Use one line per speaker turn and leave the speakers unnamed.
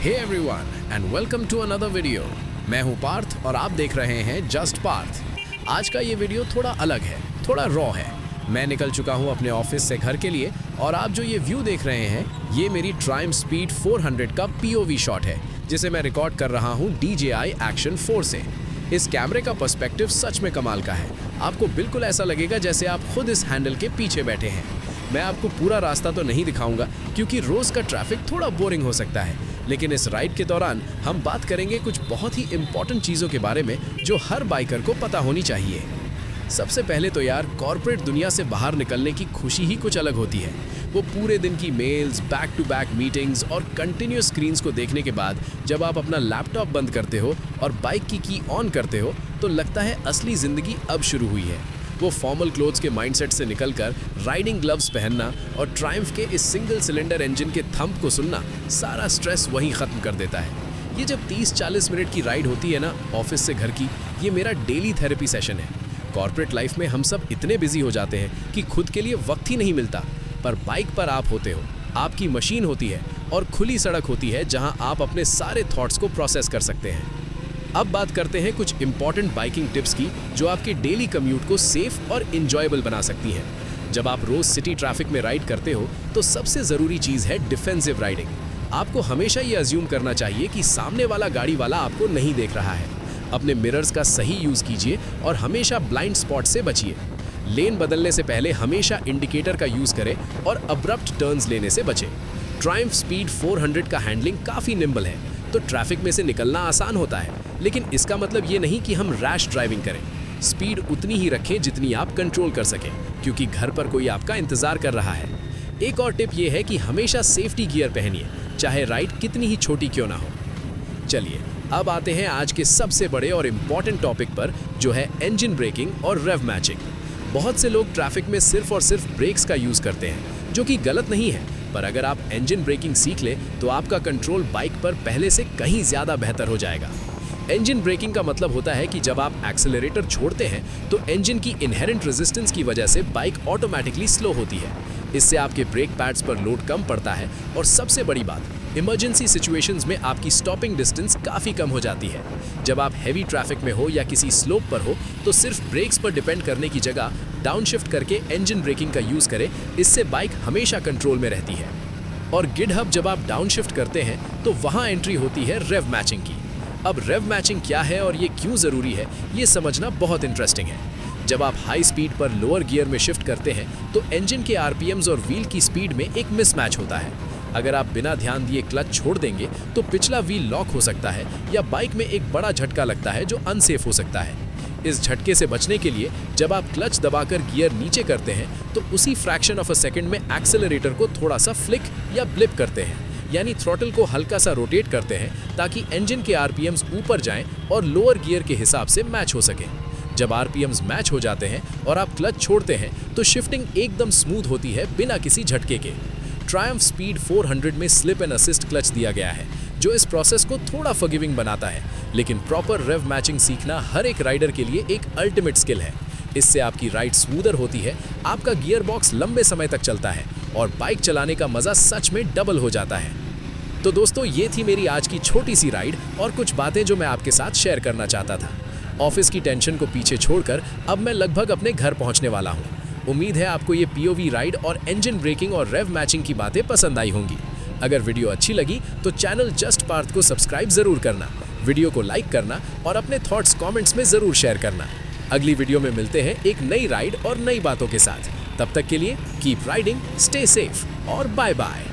Hey everyone and welcome to another video. मैं हूं पार्थ और आप देख रहे हैं जस्ट पार्थ। आज का ये वीडियो थोड़ा अलग है, थोड़ा रॉ है। मैं निकल चुका हूं अपने ऑफिस से घर के लिए और आप जो ये व्यू देख रहे हैं ये मेरी ट्रायम्फ स्पीड 400 का POV शॉट है जिसे मैं रिकॉर्ड कर रहा हूं DJI Action 4 से। इस कैमरे का पर्सपेक्टिव सच में कमाल का है। आपको बिल्कुल ऐसा लगेगा जैसे आप खुद इस हैंडल के पीछे बैठे हैं। मैं आपको पूरा रास्ता तो नहीं दिखाऊंगा क्योंकि रोज का ट्रैफिक थोड़ा बोरिंग हो सकता है, लेकिन इस राइड के दौरान हम बात करेंगे कुछ बहुत ही इंपॉर्टेंट चीज़ों के बारे में जो हर बाइकर को पता होनी चाहिए। सबसे पहले तो यार कॉर्पोरेट दुनिया से बाहर निकलने की खुशी ही कुछ अलग होती है। वो पूरे दिन की mails, back to back meetings और कंटिन्यूस स्क्रीन्स को देखने के बाद जब आप अपना लैपटॉप बंद करते हो और बाइक की ऑन करते हो तो लगता है असली ज़िंदगी अब शुरू हुई है। वो फॉर्मल क्लोथ्स के माइंडसेट से निकलकर राइडिंग ग्लव्स पहनना और ट्रायम्फ के इस सिंगल सिलेंडर इंजन के थंप को सुनना सारा स्ट्रेस वहीं ख़त्म कर देता है। ये जब 30-40 मिनट की राइड होती है ना ऑफिस से घर की, ये मेरा डेली थेरेपी सेशन है। कॉर्पोरेट लाइफ में हम सब इतने बिजी हो जाते हैं कि खुद के लिए वक्त ही नहीं मिलता, पर बाइक पर आप होते हो, आपकी मशीन होती है और खुली सड़क होती है जहां आप अपने सारे थॉट्स को प्रोसेस कर सकते हैं। अब बात करते हैं कुछ इंपॉर्टेंट बाइकिंग टिप्स की जो आपके डेली कम्यूट को सेफ और इंजॉयबल बना सकती हैं। जब आप रोज सिटी ट्रैफिक में राइड करते हो तो सबसे ज़रूरी चीज़ है डिफेंसिव राइडिंग। आपको हमेशा ये अज्यूम करना चाहिए कि सामने वाला गाड़ी वाला आपको नहीं देख रहा है। अपने मिरर्स का सही यूज़ कीजिए और हमेशा ब्लाइंड स्पॉट से बचिए। लेन बदलने से पहले हमेशा इंडिकेटर का यूज़ करें और अब्रप्ट टर्न्स लेने से बचें। ट्रायम्फ स्पीड 400 का हैंडलिंग काफ़ी निम्बल है तो ट्रैफिक में से निकलना आसान होता है, लेकिन इसका मतलब ये नहीं कि हम रैश ड्राइविंग करें। स्पीड उतनी ही रखें जितनी आप कंट्रोल कर सकें क्योंकि घर पर कोई आपका इंतज़ार कर रहा है। एक और टिप ये है कि हमेशा सेफ्टी गियर पहनिए, चाहे राइड कितनी ही छोटी क्यों ना हो। चलिए अब आते हैं आज के सबसे बड़े और इम्पॉर्टेंट टॉपिक पर जो है इंजन ब्रेकिंग और रेव मैचिंग। बहुत से लोग ट्रैफिक में सिर्फ और सिर्फ ब्रेक्स का यूज़ करते हैं जो कि गलत नहीं है, पर अगर आप इंजन ब्रेकिंग सीख लें तो आपका कंट्रोल बाइक पर पहले से कहीं ज़्यादा बेहतर हो जाएगा। इंजन ब्रेकिंग का मतलब होता है कि जब आप एक्सेलरेटर छोड़ते हैं तो इंजन की इनहेरेंट रेजिस्टेंस की वजह से बाइक ऑटोमेटिकली स्लो होती है। इससे आपके ब्रेक पैड्स पर लोड कम पड़ता है और सबसे बड़ी बात, इमरजेंसी सिचुएशंस में आपकी स्टॉपिंग डिस्टेंस काफ़ी कम हो जाती है। जब आप हैवी ट्रैफिक में हो या किसी स्लोप पर हो तो सिर्फ ब्रेक्स पर डिपेंड करने की जगह डाउनशिफ्ट करके इंजन ब्रेकिंग का यूज़ करें, इससे बाइक हमेशा कंट्रोल में रहती है। और गिडहब जब आप डाउनशिफ्ट करते हैं तो वहाँ एंट्री होती है रेव मैचिंग की। अब रेव मैचिंग क्या है और ये क्यों ज़रूरी है ये समझना बहुत इंटरेस्टिंग है। जब आप हाई स्पीड पर लोअर गियर में शिफ्ट करते हैं तो इंजन के RPMs और व्हील की स्पीड में एक मिसमैच होता है। अगर आप बिना ध्यान दिए क्लच छोड़ देंगे तो पिछला व्हील लॉक हो सकता है या बाइक में एक बड़ा झटका लगता है जो अनसेफ हो सकता है। इस झटके से बचने के लिए जब आप क्लच दबाकर गियर नीचे करते हैं तो उसी फ्रैक्शन ऑफ अ सेकंड में एक्सेलरेटर को थोड़ा सा फ्लिक या ब्लिप करते हैं, यानी थ्रॉटल को हल्का सा रोटेट करते हैं ताकि इंजन के RPMs ऊपर जाएं और लोअर गियर के हिसाब से मैच हो सकें। जब RPMs मैच हो जाते हैं और आप क्लच छोड़ते हैं तो शिफ्टिंग एकदम स्मूथ होती है बिना किसी झटके के। ट्रायम्फ स्पीड 400 में स्लिप एंड असिस्ट क्लच दिया गया है जो इस प्रोसेस को थोड़ा फॉरगिविंग बनाता है, लेकिन प्रॉपर रेव मैचिंग सीखना हर एक राइडर के लिए एक अल्टीमेट स्किल है। इससे आपकी राइड स्मूदर होती है, आपका गियर बॉक्स लंबे समय तक चलता है और बाइक चलाने का मज़ा सच में डबल हो जाता है। तो दोस्तों ये थी मेरी आज की छोटी सी राइड और कुछ बातें जो मैं आपके साथ शेयर करना चाहता था। ऑफिस की टेंशन को पीछे छोड़कर अब मैं लगभग अपने घर पहुंचने वाला हूं। उम्मीद है आपको ये POV राइड और इंजन ब्रेकिंग और रेव मैचिंग की बातें पसंद आई होंगी। अगर वीडियो अच्छी लगी तो चैनल जस्ट पार्थ को सब्सक्राइब ज़रूर करना, वीडियो को लाइक करना और अपने थॉट्स कमेंट्स में ज़रूर शेयर करना। अगली वीडियो में मिलते हैं एक नई राइड और नई बातों के साथ। तब तक के लिए कीप राइडिंग, स्टे सेफ और बाय बाय।